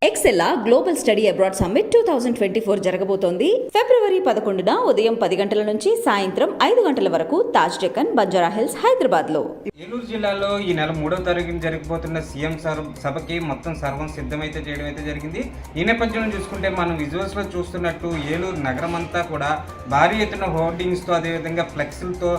ఎక్సెల్లా global study abroad summit 2024 జరగబోతోంది. ఫిబ్రవరి 11న ఉదయం 10 గంటల నుంచి సాయంత్రం 5 గంటల వరకు తాజ్ డెక్కన్, బంజారా హిల్స్, హైదరాబాద్ లో. ఏలూరు జిల్లాలో ఈ నెల 3వ తారీఖున జరగబోతున్న సీఎం సభకి మొత్తం సర్వం సిద్ధమైతే చేయడం అయితే జరిగింది. ఈ నేపథ్యంలో చూసుకుంటే మనం విజువల్స్ లో చూస్తున్నట్టు ఏలూరు నగరం అంతా కూడా భారీ ఎత్తున హోర్డింగ్స్ తో అదేవిధంగా ఫ్లెక్స్లతో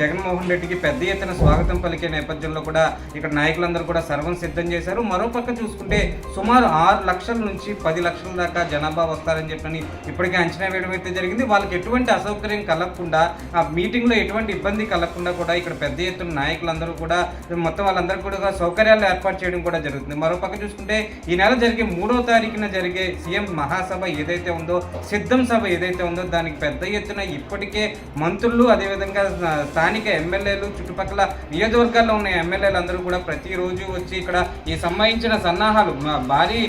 జగన్మోహన్ రెడ్డికి పెద్ద ఎత్తున స్వాగతం పలికే నేపథ్యంలో కూడా ఇక్కడ నాయకులందరూ కూడా సర్వం సిద్ధం చేశారు. మరోపక్క చూసుకుంటే సుమారు 6 లక్షల నుంచి 10 లక్షల దాకా జనాభా వస్తారని చెప్పని ఇప్పటికే అంచనా వేయడం అయితే జరిగింది. వాళ్ళకి ఎటువంటి అసౌకర్యం కలగకుండా, ఆ మీటింగ్లో ఎటువంటి ఇబ్బంది కలగకుండా కూడా ఇక్కడ పెద్ద ఎత్తున నాయకులందరూ కూడా మొత్తం వాళ్ళందరూ కూడా సౌకర్యాలు ఏర్పాటు చేయడం కూడా జరుగుతుంది. మరోపక్క చూసుకుంటే ఈ నెల జరిగే 3వ తారీఖున జరిగే సీఎం మహాసభ ఏదైతే ఉందో, సిద్ధం సభ ఏదైతే ఉందో దానికి పెద్ద ఎత్తున ఇప్పటికే మంత్రులు అదేవిధంగా స్థానిక ఎమ్మెల్యేలు, చుట్టుపక్కల నియోజకవర్గాల్లో ఉన్న ఎమ్మెల్యేలు అందరూ కూడా ప్రతిరోజు వచ్చి ఇక్కడ ఈ సంబంధించిన సన్నాహాలు భారీ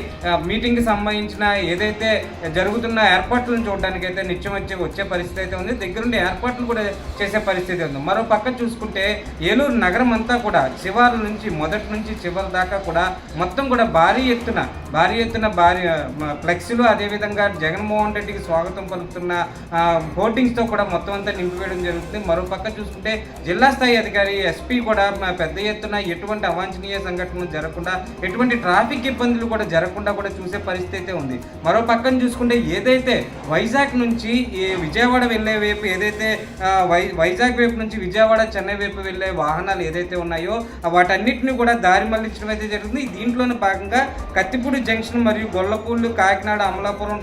మీటింగ్కి సంబంధించిన ఏదైతే జరుగుతున్న ఏర్పాట్లను చూడడానికి అయితే నిత్యం వచ్చే పరిస్థితి అయితే ఉంది. దగ్గరుండి ఏర్పాట్లు కూడా చేసే పరిస్థితి ఉంది. మరో పక్క చూసుకుంటే ఏలూరు నగరం అంతా కూడా శివార్ల నుంచి మొదటి నుంచి చివరి దాకా కూడా మొత్తం కూడా భారీ ఎత్తున ఫ్లెక్సీలు అదేవిధంగా జగన్మోహన్ రెడ్డికి స్వాగతం పలుకుతున్న హోర్డింగ్స్తో కూడా మొత్తం అంతా నింపివేయడం జరుగుతుంది. మరో పక్క చూసుకుంటే జిల్లా స్థాయి అధికారి ఎస్పీ కూడా పెద్ద ఎత్తున ఎటువంటి అవాంఛనీయ సంఘటనలు జరగకుండా, ఎటువంటి ట్రాఫిక్ ఇబ్బందులు కూడా జరగకుండా కూడా చూసే పరిస్థితి అయితే ఉంది. మరో పక్కన చూసుకుంటే ఏదైతే వైజాగ్ నుంచి విజయవాడ వెళ్ళే వైపు ఏదైతే వైజాగ్ వైపు నుంచి విజయవాడ, చెన్నై వైపు వెళ్ళే వాహనాలు ఏదైతే ఉన్నాయో వాటన్నిటిని కూడా దారి మళ్లించడం అయితే జరుగుతుంది. దీంట్లోనే భాగంగా కత్తిపూడి జంక్షన్ మరియు గొల్లపూళ్ళు, కాకినాడ, అమలాపురం,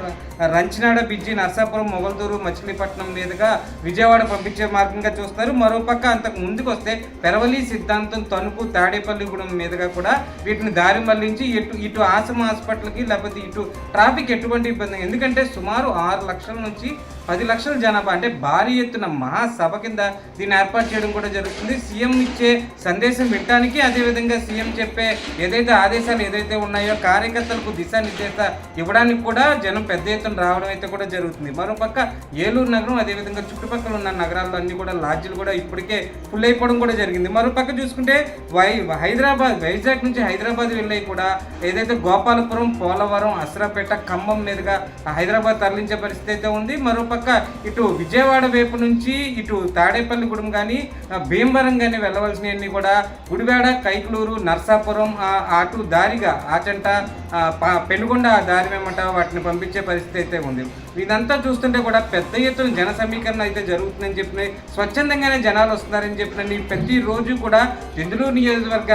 రంచినాడ, బిజ్జి, నర్సాపురం, మొగల్దూరు, మచిలీపట్నం మీదుగా విజయవాడ పంపించే మార్గంగా చూస్తారు. మరోపక్క అంతకు ముందుకు వస్తే పెరవలి, సిద్ధాంతం, తణుకు, తాడేపల్లిగూడెం మీదుగా కూడా వీటిని దారి మళ్లించి ఇటు ఆశ్రమ హాస్పిటల్కి లేకపోతే ఇటు ట్రాఫిక్ ఎటువంటి ఇబ్బంది, ఎందుకంటే సుమారు 6 లక్షల నుంచి 10 లక్షల జనాభా అంటే భారీ ఎత్తున మహాసభ కింద దీన్ని ఏర్పాటు చేయడం కూడా జరుగుతుంది. సీఎం ఇచ్చే సందేశం వినడానికి, అదేవిధంగా సీఎం చెప్పే ఏదైతే ఆదేశాలు ఏదైతే ఉన్నాయో కార్యకర్తలకు దిశానిర్దేశ ఇవ్వడానికి కూడా జనం పెద్ద ఎత్తున రావడం అయితే కూడా జరుగుతుంది. మరోపక్క ఏలూరు నగరం అదేవిధంగా చుట్టుపక్కల ఉన్న నగరాల్లో అన్ని కూడా లాడ్జీలు కూడా ఇప్పటికే ఫుల్ అయిపోవడం కూడా జరిగింది. మరోపక్క చూసుకుంటే వైజాగ్ నుంచి హైదరాబాద్ వెళ్ళి కూడా ఏదైతే గోపాలపురం, పోలవరం, అసరాపేట, ఖమ్మం మీదుగా హైదరాబాద్ తరలించే పరిస్థితి అయితే ఉంది. మరోపక్క ఇటు విజయవాడ వైపు నుంచి ఇటు తాడేపల్లిగూడెం కానీ భీమవరం కానీ వెళ్ళవలసినవన్నీ కూడా గుడివాడ, కైకలూరు, నర్సాపురం అటు దారిగా ఆచంట, పెనుగొండ దారి వెంబట వాటిని పంపించే పరిస్థితి అయితే ఉంది. ఇదంతా చూస్తుంటే కూడా పెద్ద ఎత్తున జన సమీకరణ అయితే జరుగుతుందని చెప్పిన, స్వచ్ఛందంగానే జనాలు వస్తున్నారని చెప్పిన ప్రతిరోజు కూడా దెందులూరు నియోజకవర్గ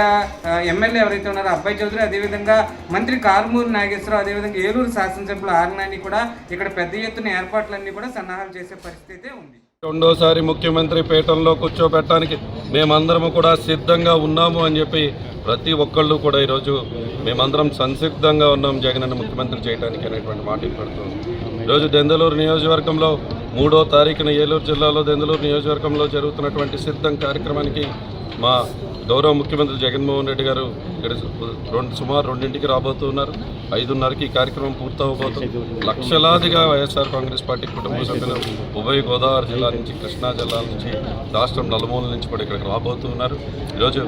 ఎమ్మెల్యే ఎవరైతే ఉన్నారో అబ్బాయి చౌదరి, అదేవిధంగా మంత్రి కారుమూరి నాగేశ్వరరావు, అదేవిధంగా ఏలూరు శాసనసభ్యులు ఆర్నాని కూడా ఇక్కడ పెద్ద ఎత్తున ఏర్పాట్లన్నీ కూడా సన్నాహాలు చేసే పరిస్థితి అయితే ఉంది. రెండోసారి ముఖ్యమంత్రి పీఠంలో కూర్చోబెట్టడానికి మేమందరము కూడా సిద్ధంగా ఉన్నాము అని చెప్పి ప్రతి ఒక్కళ్ళు కూడా ఈరోజు మేమందరం సంసిద్ధంగా ఉన్నాం జగనన్న ముఖ్యమంత్రి చేయడానికి అనేటువంటి మాట పెడుతుంది. ఈరోజు దెందులూరు నియోజకవర్గంలో 3వ తారీఖున ఏలూరు జిల్లాలో దెందులూరు నియోజకవర్గంలో జరుగుతున్నటువంటి సిద్ధం కార్యక్రమానికి మా గౌరవ ముఖ్యమంత్రి జగన్మోహన్ రెడ్డి గారు ఇక్కడ సుమారు 2ంటికి రాబోతున్నారు. 5:30కి ఈ కార్యక్రమం పూర్తవబోతుంది. లక్షలాదిగా వైఎస్ఆర్ కాంగ్రెస్ పార్టీ కుటుంబ సభ్యులు ఉభయ గోదావరి జిల్లా నుంచి, కృష్ణా జిల్లా నుంచి, రాష్ట్రం నలుమూల నుంచి కూడా ఇక్కడికి రాబోతున్నారు. ఈరోజు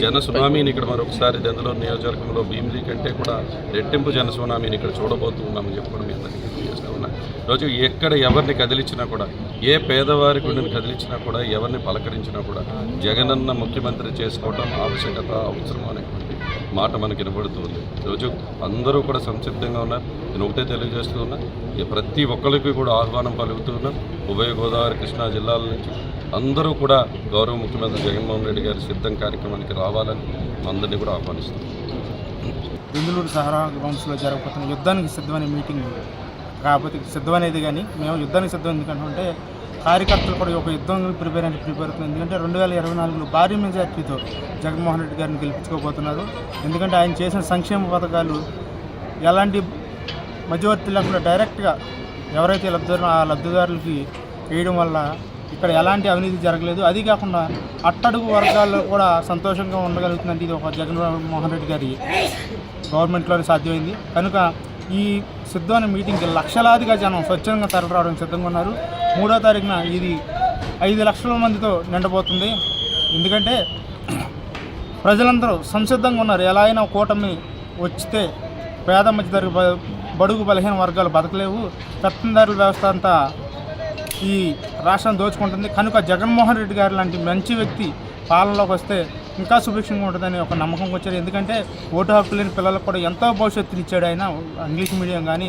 జన సునామీని ఇక్కడ మరొకసారి దెందులూరు నియోజకవర్గంలో భీమిలి కంటే కూడా రెట్టింపు జన సునామీని ఇక్కడ చూడబోతున్నామని చెప్పడం మీ అందరికీ తెలియజేస్తూ ఉన్నాను. ఈరోజు ఎక్కడ ఎవరిని కదిలించినా కూడా, ఏ పేదవారి గుండెని కదిలించినా కూడా, ఎవరిని పలకరించినా కూడా జగనన్న ముఖ్యమంత్రి చేసుకోవడం ఆవశ్యకత, అవసరం అనేటువంటి మాట మనకి వినబడుతుంది. ఈరోజు అందరూ కూడా సంసిద్ధంగా ఉన్నారు. నేను ఒకటే తెలియజేస్తూ ఉన్నా, ప్రతి ఒక్కరికి కూడా ఆహ్వానం పలుకుతూ ఉన్నాం. ఉభయ గోదావరి, కృష్ణా జిల్లాల నుంచి అందరూ కూడా గౌరవ ముఖ్యమంత్రి జగన్మోహన్ రెడ్డి గారి సిద్ధం కార్యక్రమానికి రావాలని అందరినీ కూడా ఆహ్వానిస్తున్నాం. దెందులూరు సహరా గ్రౌండ్స్లో జరగబోతున్న యుద్ధానికి సిద్ధమనే మీటింగ్ కాకపోతే సిద్ధం అనేది, కానీ మేము యుద్ధానికి సిద్ధం ఎందుకంటే కార్యకర్తలు కూడా ఒక యుద్ధం ప్రిపేర్ అవుతుంది. ఎందుకంటే 2024లో భారీ మెజార్టీతో జగన్మోహన్ రెడ్డి గారిని గెలిపించుకోబోతున్నారు. ఎందుకంటే ఆయన చేసిన సంక్షేమ పథకాలు ఎలాంటి మధ్యవర్తి లేకుండా డైరెక్ట్గా ఎవరైతే లబ్ధిదారులకి వేయడం వల్ల ఇక్కడ ఎలాంటి అవినీతి జరగలేదు. అది కాకుండా అట్టడుగు వర్గాల్లో కూడా సంతోషంగా ఉండగలుగుతుందంటే ఇది ఒక జగన్మోహన్ రెడ్డి గారి గవర్నమెంట్లోనే సాధ్యమైంది. కనుక ఈ సిద్ధమైన మీటింగ్కి లక్షలాదిగా జనం స్వచ్ఛందంగా తరలిరావడానికి సిద్ధంగా ఉన్నారు. 3వ తారీఖున ఇది 5 లక్షల మందితో నిండబోతుంది. ఎందుకంటే ప్రజలందరూ సంసిద్ధంగా ఉన్నారు. ఎలా అయినా కూటమి వచ్చితే పేద మధ్యతరగతి బడుగు బలహీన వర్గాలు బతకలేవు. పెత్తందారుల వ్యవస్థ అంతా ఈ రాష్ట్రం దోచుకుంటుంది. కనుక జగన్మోహన్ రెడ్డి గారు లాంటి మంచి వ్యక్తి పాలనలోకి వస్తే ఇంకా సుభిక్షంగా ఉంటుందని ఒక నమ్మకం వచ్చారు. ఎందుకంటే ఓటు హక్కు లేని పిల్లలకు కూడా ఎంతో భవిష్యత్తుని ఇచ్చాడు ఆయన. ఇంగ్లీష్ మీడియం కానీ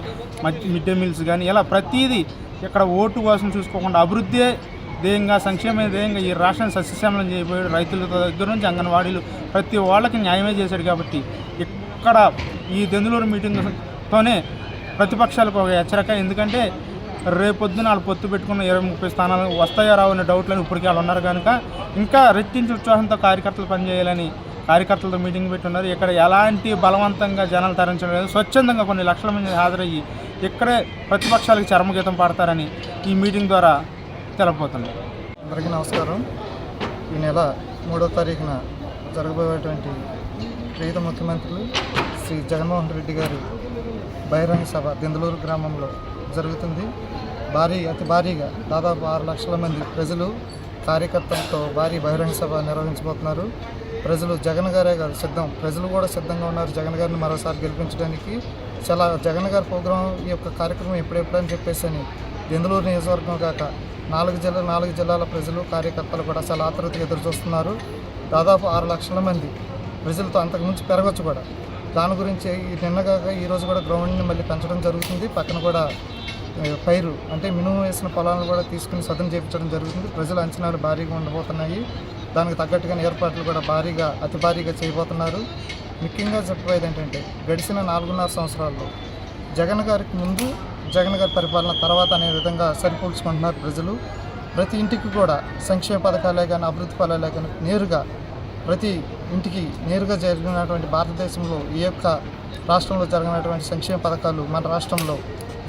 మిడ్ డే మీల్స్ కానీ ఇలా ప్రతిదీ ఇక్కడ ఓటు కోసం చూసుకోకుండా అభివృద్ధి ధ్యేయంగా సంక్షేమ ధ్యేయంగా ఈ రాష్ట్రాన్ని సస్యశ్యామలం చేయబోయాడు. రైతుల దగ్గర నుంచి అంగన్వాడీలు ప్రతి వాళ్ళకి న్యాయమే చేశాడు. కాబట్టి ఇక్కడ ఈ దెందులూరు మీటింగ్తోనే ప్రతిపక్షాలకు ఒక హెచ్చరిక. ఎందుకంటే రేపొద్దున వాళ్ళు పొత్తు పెట్టుకున్న 20-30 స్థానాలు వస్తాయో రావు అనే డౌట్లను ఇప్పటికీ వాళ్ళు ఉన్నారు. కనుక ఇంకా రెట్టించి ఉత్సాహంతో కార్యకర్తలు పనిచేయాలని కార్యకర్తలతో మీటింగ్ పెట్టున్నారు. ఇక్కడ ఎలాంటి బలవంతంగా జనాలు తరించడం లేదు. స్వచ్ఛందంగా కొన్ని లక్షల మంది హాజరయ్యి ఇక్కడే ప్రతిపక్షాలకు చరమగీతం పాడతారని ఈ మీటింగ్ ద్వారా తెలపబోతుంది. అందరికీ నమస్కారం. ఈ నెల 3వ తారీఖున జరగబోయేటువంటి ప్రియత ముఖ్యమంత్రులు శ్రీ జగన్మోహన్ రెడ్డి గారి బహిరంగ సభ దెందులూరు గ్రామంలో జరుగుతుంది. అతి భారీగా దాదాపు 6 లక్షల మంది ప్రజలు కార్యకర్తలతో భారీ బహిరంగ సభ నిర్వహించబోతున్నారు. ప్రజలు జగన్ గారే కాదు సిద్ధం, ప్రజలు కూడా సిద్ధంగా ఉన్నారు జగన్ గారిని మరోసారి గెలిపించడానికి. చాలా జగన్ గారి ప్రోగ్రాం ఈ యొక్క కార్యక్రమం ఎప్పుడెప్పుడని చెప్పేసి అని దెందులూరు నియోజకవర్గం కాక 4 జిల్లాల ప్రజలు కార్యకర్తలు కూడా చాలా ఆతృతగా ఎదురు చూస్తున్నారు. దాదాపు 6 లక్షల మంది ప్రజలతో అంతకుమించి పెరగచ్చు కూడా. దాని గురించి నిన్నగాక ఈరోజు కూడా గ్రౌండ్ని మళ్ళీ పెంచడం జరుగుతుంది. పక్కన కూడా పైరు అంటే మినుము వేసిన పొలాలను కూడా తీసుకుని సదన చేయించడం జరుగుతుంది. ప్రజల అంచనాలు భారీగా ఉండబోతున్నాయి. దానికి తగ్గట్టుగా ఏర్పాట్లు కూడా అతి భారీగా చేయబోతున్నారు. ముఖ్యంగా చెప్పేది ఏంటంటే గడిచిన 4.5 సంవత్సరాల్లో జగన్ గారికి ముందు జగన్ గారి పరిపాలన తర్వాత అనే విధంగా సరిపోల్చుకుంటున్నారు ప్రజలు. ప్రతి ఇంటికి కూడా సంక్షేమ పథకాలే కానీ అభివృద్ధి ఫలాలే కానీ నేరుగా ప్రతి ఇంటికి నేరుగా జరిగినటువంటి భారతదేశంలో ఈ యొక్క రాష్ట్రంలో జరిగినటువంటి సంక్షేమ పథకాలు మన రాష్ట్రంలో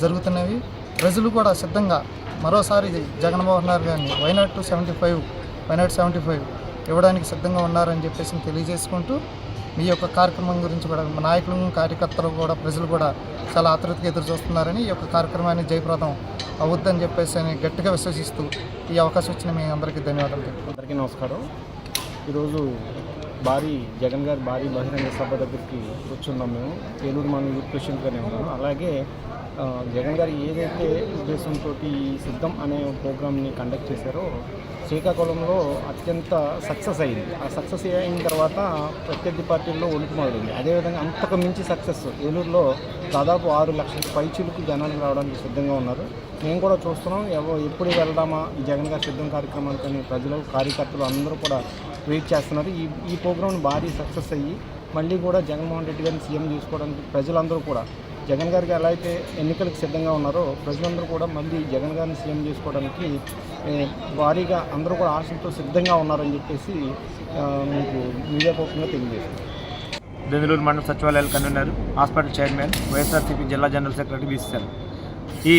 జరుగుతున్నవి. ప్రజలు కూడా సిద్ధంగా మరోసారి జగన్మోహన్ రెడ్డి గారిని వైనాట్ 75 ఇవ్వడానికి సిద్ధంగా ఉన్నారని చెప్పేసి తెలియజేసుకుంటూ మీ యొక్క కార్యక్రమం గురించి కూడా నాయకులు కార్యకర్తలు కూడా ప్రజలు కూడా చాలా ఆతృతగా ఎదురు చూస్తున్నారని ఈ యొక్క కార్యక్రమాన్ని జయప్రదం అవుద్దని చెప్పేసి గట్టిగా విశ్వసిస్తూ ఈ అవకాశం ఇచ్చిన మీ అందరికీ ధన్యవాదాలు. అందరికీ నమస్కారం. ఈరోజు జగన్ గారి భారీ బహిరంగ సభ దగ్గరికి వచ్చున్నాం. మేము ఏలూరు మన యూత్ ప్రెసిడెంట్గానే ఉన్నాను. అలాగే జగన్ గారు ఏదైతే ఉద్దేశంతో ఈ సిద్ధం అనే ప్రోగ్రామ్ని కండక్ట్ చేశారో శ్రీకాకుళంలో అత్యంత సక్సెస్ అయింది. ఆ సక్సెస్ అయిన తర్వాత ప్రత్యర్థి పార్టీల్లో ఉనికి మొదలైంది. అదేవిధంగా అంతకు మించి సక్సెస్ ఏలూరులో దాదాపు 6 లక్షల పైచిలకు జనానికి రావడానికి సిద్ధంగా ఉన్నారు. మేము కూడా చూస్తున్నాం. ఎప్పుడు వెళ్దామా ఈ జగన్ గారి సిద్ధం కార్యక్రమానికి ప్రజలు కార్యకర్తలు అందరూ కూడా వెయిట్ చేస్తున్నారు. ఈ ప్రోగ్రామ్ భారీ సక్సెస్ అయ్యి మళ్ళీ కూడా జగన్మోహన్ రెడ్డి గారిని సీఎం చేసుకోవడానికి ప్రజలందరూ కూడా జగన్ గారికి ఎలా అయితే ఎన్నికలకు సిద్ధంగా ఉన్నారో ప్రజలందరూ కూడా మళ్ళీ జగన్ గారిని సీఎం చేసుకోవడానికి భారీగా అందరూ కూడా ఆశలతో సిద్ధంగా ఉన్నారని చెప్పేసి మీకు మీడియా పక్షంగా తెలియజేస్తున్నారు. దెందులూరు మండల సచివాలయాల కన్వీనర్, హాస్పిటల్ చైర్మన్, వైఎస్ఆర్సీపీ జిల్లా జనరల్ సెక్రటరీ బీసీఆర్. ఈ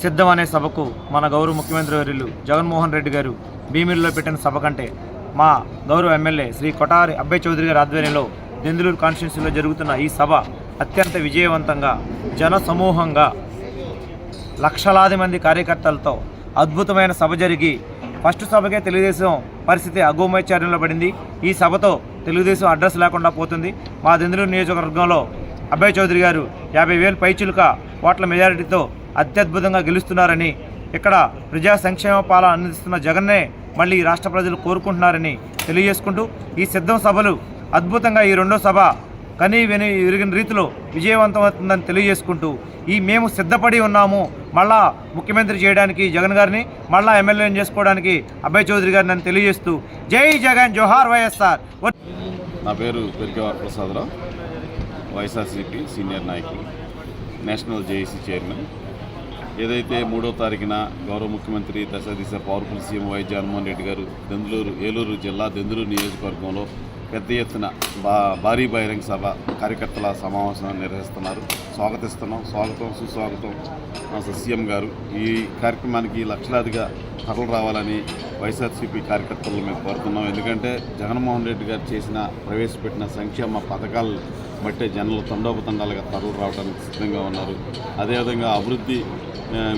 సిద్ధం అనే సభకు మన గౌరవ ముఖ్యమంత్రి వర్యులు జగన్మోహన్ రెడ్డి గారు భీమిలిలో పెట్టిన సభ కంటే మా గౌరవ ఎమ్మెల్యే శ్రీ కొటారి అబ్బాయి చౌదరి గారి ఆధ్వర్యంలో దెందులూరు కాన్స్టిట్యున్సీలో జరుగుతున్న ఈ సభ అత్యంత విజయవంతంగా జన సమూహంగా లక్షలాది మంది కార్యకర్తలతో అద్భుతమైన సభ జరిగి ఫస్ట్ సభకే తెలుగుదేశం పరిస్థితి అగోమయచార్యంలో పడింది. ఈ సభతో తెలుగుదేశం అడ్రస్ లేకుండా పోతుంది. మా దెందులూరు నియోజకవర్గంలో అబ్బాయి చౌదరి గారు 50,000 పైచిలుక ఓట్ల మెజారిటీతో అత్యద్భుతంగా గెలుస్తున్నారని, ఇక్కడ ప్రజా సంక్షేమ పాలన అందిస్తున్న జగన్నే మళ్ళీ రాష్ట్ర ప్రజలు కోరుకుంటున్నారని తెలియజేసుకుంటూ ఈ సిద్ధం సభలు అద్భుతంగా ఈ రెండో సభ కనీ విరిగిన రీతిలో విజయవంతమవుతుందని తెలియజేసుకుంటూ మేము సిద్ధపడి ఉన్నాము మళ్ళా ముఖ్యమంత్రి చేయడానికి జగన్ గారిని, మళ్ళా ఎమ్మెల్యేని చేసుకోవడానికి అబ్బాయి చౌదరి గారిని అని తెలియజేస్తూ జై జగన్, జోహార్ వైఎస్ఆర్. నా పేరు పెరికేవారి ప్రసాదరావు, వైఎస్ఆర్సీపీ సీనియర్ నాయకులు, నేషనల్ జేఏసీ చైర్మన్. ఏదైతే 3వ తారీఖున గౌరవ ముఖ్యమంత్రి దశ powerful CM YS Jaganmohan Reddy గారు ఏలూరు జిల్లా దెందులూరు నియోజకవర్గంలో పెద్ద ఎత్తున భారీ బహిరంగ సభ కార్యకర్తల సమావేశం నిర్వహిస్తున్నారు. స్వాగతిస్తున్నాం. స్వాగతం సుస్వాగతం సీఎం గారు. ఈ కార్యక్రమానికి లక్షలాదిగా తరలి రావాలని వైఎస్ఆర్సీపీ కార్యకర్తలు మేము కోరుతున్నాం. ఎందుకంటే జగన్మోహన్ రెడ్డి గారు ప్రవేశపెట్టిన సంక్షేమ పథకాలు బట్టే జనాలు తండోపతండాలుగా తరలి రావడానికి సిద్ధంగా ఉన్నారు. అదేవిధంగా అభివృద్ధి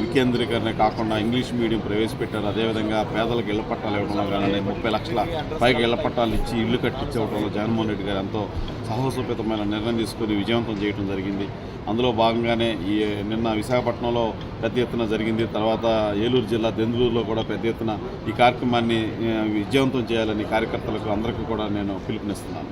వికేంద్రీకరణ కాకుండా ఇంగ్లీష్ మీడియం ప్రవేశపెట్టారు. అదేవిధంగా పేదలకు ఇళ్ల పట్టాలు ఇవ్వడంలో కానీ 30 లక్షల పైగా ఇళ్ల పట్టాలు ఇచ్చి ఇల్లు కట్టించడంలో జగన్మోహన్ రెడ్డి గారు ఎంతో సాహసోపేతమైన నిర్ణయం తీసుకొని విజయవంతం చేయడం జరిగింది. అందులో భాగంగానే నిన్న విశాఖపట్నంలో పెద్ద ఎత్తున జరిగింది. తర్వాత ఏలూరు జిల్లా దెందులూరులో కూడా పెద్ద ఎత్తున ఈ కార్యక్రమాన్ని విజయవంతం చేయాలని కార్యకర్తలకు అందరికీ కూడా నేను పిలుపునిస్తున్నాను.